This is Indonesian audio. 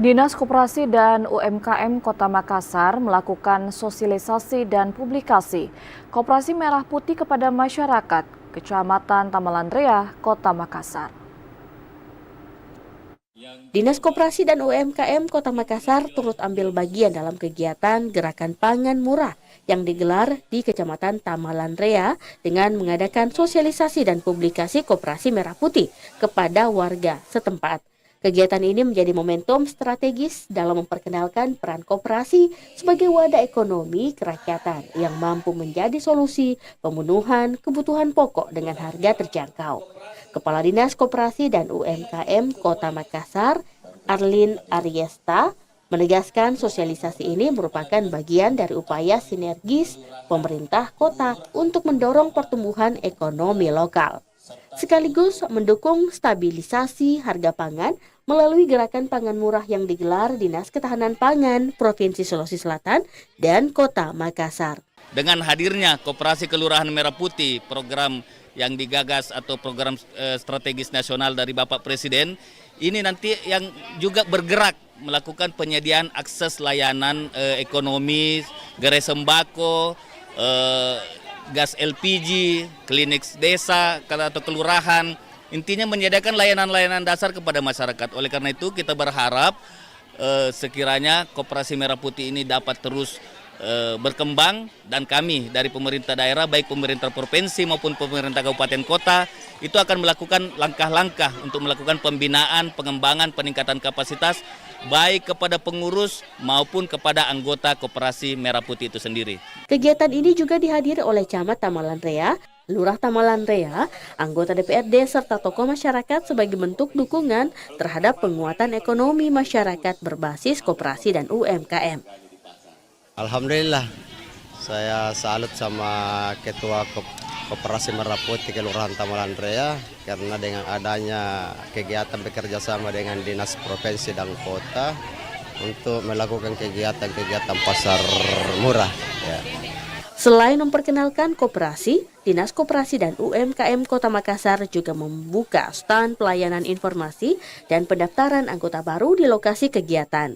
Dinas Koperasi dan UMKM Kota Makassar melakukan sosialisasi dan publikasi Koperasi Merah Putih kepada masyarakat Kecamatan Tamalandrea, Kota Makassar. Dinas Koperasi dan UMKM Kota Makassar turut ambil bagian dalam kegiatan Gerakan Pangan Murah yang digelar di Kecamatan Tamalandrea dengan mengadakan sosialisasi dan publikasi Koperasi Merah Putih kepada warga setempat. Kegiatan ini menjadi momentum strategis dalam memperkenalkan peran koperasi sebagai wadah ekonomi kerakyatan yang mampu menjadi solusi pemenuhan kebutuhan pokok dengan harga terjangkau. Kepala Dinas Koperasi dan UMKM Kota Makassar, Arlin Ariesta, menegaskan sosialisasi ini merupakan bagian dari upaya sinergis pemerintah kota untuk mendorong pertumbuhan ekonomi lokal, sekaligus mendukung stabilisasi harga pangan melalui gerakan pangan murah yang digelar Dinas Ketahanan Pangan Provinsi Sulawesi Selatan dan Kota Makassar. Dengan hadirnya Koperasi Kelurahan Merah Putih, program yang digagas atau program strategis nasional dari Bapak Presiden, ini nanti yang juga bergerak melakukan penyediaan akses layanan ekonomi, gerai sembako, gas LPG, klinik desa atau kelurahan, intinya menyediakan layanan-layanan dasar kepada masyarakat. Oleh karena itu kita berharap sekiranya Koperasi Merah Putih ini dapat terus berkembang, dan kami dari pemerintah daerah, baik pemerintah provinsi maupun pemerintah kabupaten kota, itu akan melakukan langkah-langkah untuk melakukan pembinaan, pengembangan, peningkatan kapasitas baik kepada pengurus maupun kepada anggota Koperasi Merah Putih itu sendiri. Kegiatan ini juga dihadiri oleh Camat Tamalandrea, Lurah Tamalandrea, anggota DPRD serta tokoh masyarakat sebagai bentuk dukungan terhadap penguatan ekonomi masyarakat berbasis koperasi dan UMKM. Alhamdulillah, saya salut sama Ketua Koperasi Merah Putih Kelurahan Tamalandrea karena dengan adanya kegiatan bekerja sama dengan Dinas Provinsi dan Kota untuk melakukan kegiatan-kegiatan pasar murah. Ya. Selain memperkenalkan koperasi, Dinas Koperasi dan UMKM Kota Makassar juga membuka stand pelayanan informasi dan pendaftaran anggota baru di lokasi kegiatan.